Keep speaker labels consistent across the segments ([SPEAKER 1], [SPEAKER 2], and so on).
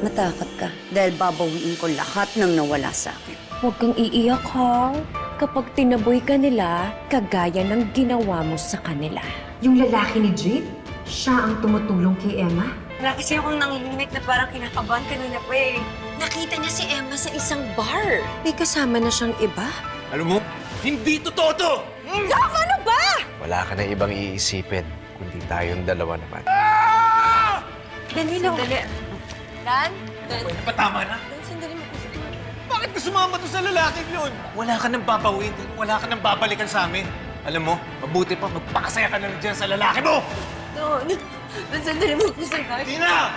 [SPEAKER 1] Matakot ka dahil babawiin ko lahat ng nawala sa akin.
[SPEAKER 2] Huwag kang iiyak, ha? Kapag tinaboy ka nila, kagaya ng ginawa mo sa kanila.
[SPEAKER 3] Yung lalaki ni Jade, siya ang tumutulong kay Emma?
[SPEAKER 1] Wala kasi akong nanginginig na parang kinakabahan kanina pa eh.
[SPEAKER 2] Nakita niya si Emma sa isang bar. May kasama na siyang iba.
[SPEAKER 4] Alam mo, hindi totoo to!
[SPEAKER 2] Love, ano ba?
[SPEAKER 5] Wala ka na ibang iisipin, kundi tayong dalawa naman.
[SPEAKER 2] Danilo.
[SPEAKER 1] Sandali. Dan?
[SPEAKER 4] Pwede pa tama na?
[SPEAKER 1] Dan, sandali mo po.
[SPEAKER 4] Bakit ka sumama to sa lalaking yun? Wala ka nang babawin, wala ka nang babalikan sa amin. Alam mo, mabuti pa magpakasaya ka na lang dyan sa lalaki mo!
[SPEAKER 1] No, Dan, sandali mo po, sandali.
[SPEAKER 4] Hindi na!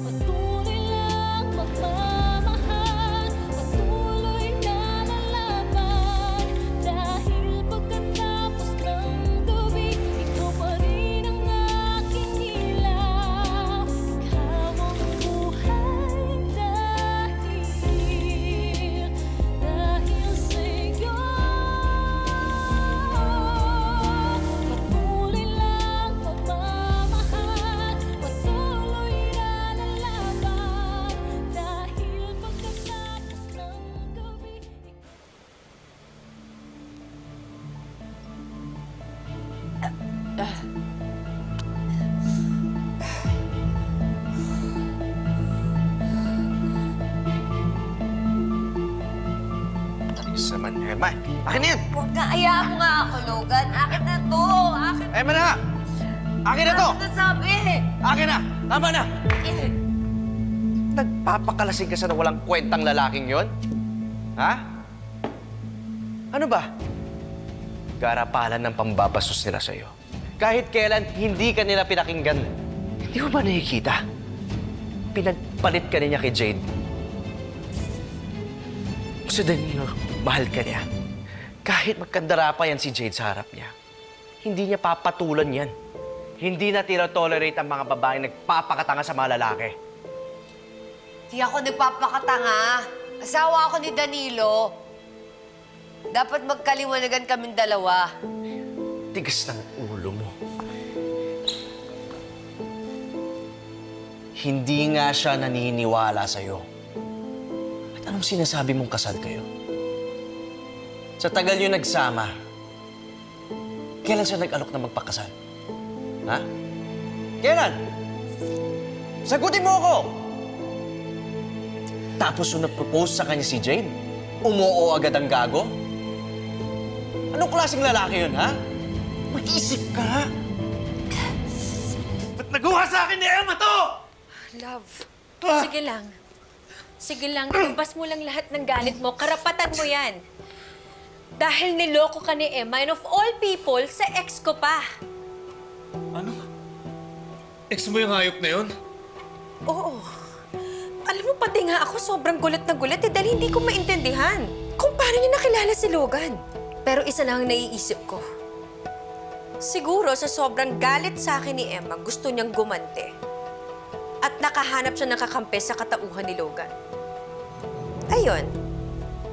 [SPEAKER 6] Patuloy lang magmamahal, patuloy na lalaban. Dahil pagkatapos ng gabi, ikaw pa rin ang aking ilaw. Ikaw ang buhay dahil sa'yo. Patuloy lang magmamahal, patuloy na lalaban. Dahil pagkatapos ng gabi,
[SPEAKER 5] Ayos naman, Emma. Akin na yan!
[SPEAKER 1] Huwag na, hayaan mo nga ako, Logan. Akin na to. Akin
[SPEAKER 5] Emma na! Akin na to!
[SPEAKER 1] na sabi.
[SPEAKER 5] Akin na! Tama na! Nagpapakalasing ka sa walang kwentang lalaking yon? Ha? Ano ba? Garapalan ng pambabastos nila sa'yo. Kahit kailan, hindi ka nila pinakinggan. Hindi mo ba nakikita? Pinagpalit ka niya kay Jade. Sa Danilo, mahal ka niya. Kahit magkandara pa yan si Jade sa harap niya, hindi niya papatulan yan. Hindi na tino-tolerate ang mga babaeng nagpapakatanga sa mga lalaki.
[SPEAKER 1] Di ako nagpapakatanga. Asawa ako ni Danilo. Dapat magkaliwanagan kaming dalawa.
[SPEAKER 5] Tigas ng ulo mo. Hindi nga siya naniniwala sa'yo. At anong sinasabi mong kasal kayo? Sa tagal niyo nagsama, kailan siya nag-alok na magpakasal? Ha? Kailan? Sagutin mo ako! Tapos nung nag-propose sa kanya si Jade, umuo agad ang gago? Anong klaseng lalaki yun, ha? Mag-isip ka!
[SPEAKER 4] Ba't nagawa sa akin ni Emma to?
[SPEAKER 2] Love, sige lang. Sige lang, ilabas mo lang lahat ng galit mo. Karapatan mo yan. Dahil niloko ka ni Emma, and of all people, sa ex ko pa.
[SPEAKER 4] Ano? Ex mo yung hayop na yun?
[SPEAKER 2] Oo. Alam mo, pati nga ako sobrang gulat na gulat dahil hindi ko maintindihan kung paano niya nakilala si Logan. Pero isa lang ang naiisip ko. Siguro sa sobrang galit sa akin ni Emma, gusto niyang gumante. At nakahanap siya ng kakampi sa katauhan ni Logan. Ayun,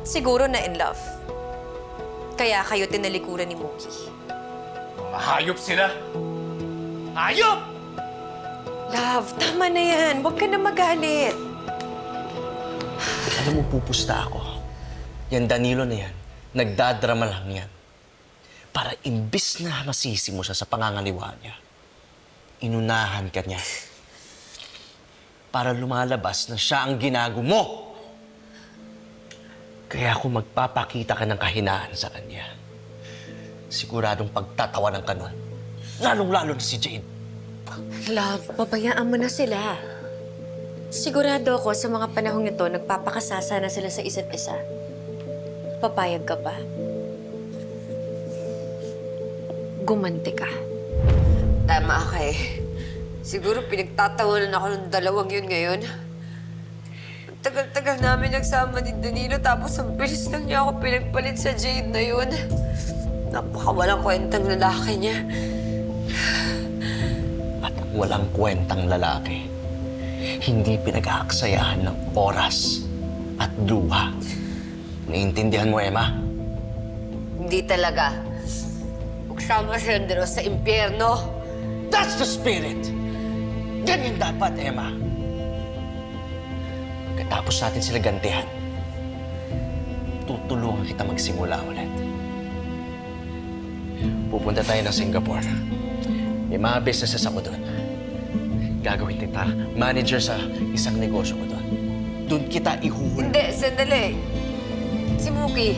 [SPEAKER 2] siguro na in love. Kaya kayo tinalikuran ni Mookie.
[SPEAKER 4] Mga hayop sila! Hayop!
[SPEAKER 2] Love, tama na yan. Huwag ka na magalit.
[SPEAKER 5] Alam mo, pupusta ako. Yan Danilo na yan, nagdadrama lang yan. Para imbis na masisi mo siya sa pangangaliwa niya, inunahan ka niya. Para lumalabas na siya ang ginago mo. Kaya kung magpapakita ka ng kahinaan sa kanya, siguradong pagtatawanan ka nun. Lalong-lalo na si Jade.
[SPEAKER 2] Love, pabayaan mo na sila. Sigurado ako sa mga panahong ito, nagpapakasasa na sila sa isa't isa. Papayag ka ba? Gumante ka.
[SPEAKER 1] Tama ka eh. Siguro pinagtatawanan ako ng dalawang yun ngayon. Ang tagal-tagal namin nagsama ni Danilo tapos ang bilis lang niya ako pinagpalit sa Jade na yun. Napakawalang kwentang lalaki niya.
[SPEAKER 5] At ang walang kwentang lalaki, hindi pinag-aaksayahan ng oras at luha. Naiintindihan mo, Emma?
[SPEAKER 1] Hindi talaga. Magsama silang dalawa sa impyerno.
[SPEAKER 5] That's the spirit! Ganyan dapat, Emma. Katapos natin sila gantihan, tutulungan kita magsimula ulit. Pupunta tayo ng Singapore. May mga businesses ako doon. Gagawin kita manager sa isang negosyo ko doon. Doon kita ihuhulog.
[SPEAKER 1] Hindi, sandali. Si Muki.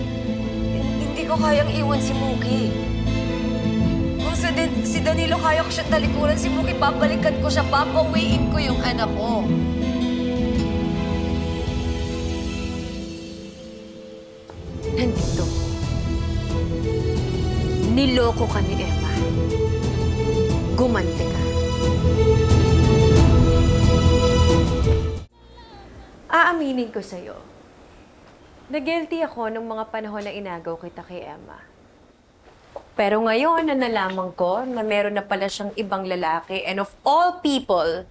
[SPEAKER 1] Hindi ko kayang iwan si Muki. Kung si Danilo kaya ko siyang talikuran, si Muki, babalikan ko siya, papawiin ko yung anak ko.
[SPEAKER 2] Nandito. Niloko ka ni Emma. Gumante ka. Aaminin ko sa'yo. Na-guilty ako nung mga panahon na inagaw kita kay Emma. Pero ngayon na nalaman ko na meron na pala siyang ibang lalaki and of all people,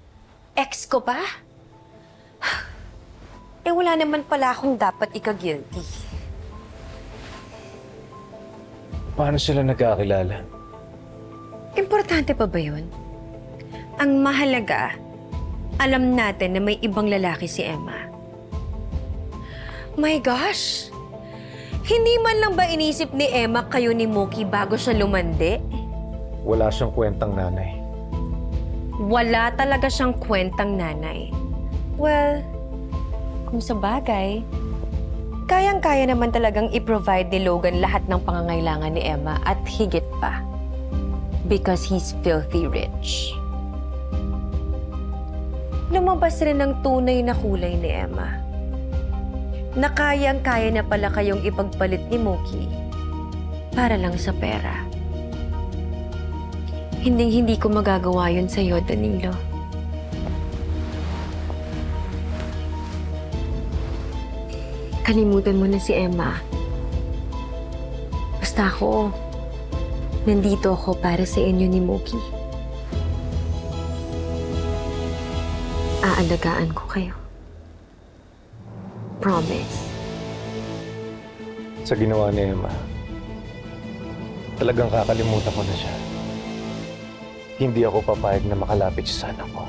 [SPEAKER 2] ex ko pa? Eh wala naman pala akong dapat ika-guilty.
[SPEAKER 4] Paano sila nagkakilala?
[SPEAKER 2] Importante pa ba yun? Ang mahalaga, alam natin na may ibang lalaki si Emma. My gosh! Hindi man lang ba inisip ni Emma kayo ni Muki bago siya lumandi?
[SPEAKER 4] Wala siyang kwentang nanay.
[SPEAKER 2] Wala talaga siyang kwentang nanay. Well, kung sa bagay, kayang-kaya naman talagang i-provide ni Logan lahat ng pangangailangan ni Emma at higit pa. Because he's filthy rich. Lumabas rin ang tunay na kulay ni Emma. Na kayang-kaya na pala kayong ipagpalit ni Muki para lang sa pera. Hindi ko magagawa yun sa'yo, Danilo. Kalimutan mo na si Emma. Basta ako, nandito ako para sa inyo ni Muki. Aalagaan ko kayo. Promise.
[SPEAKER 4] Sa ginawa ni Emma, talagang kakalimutan ko na siya. Hindi ako papayag na makalapit siya sa anak ko.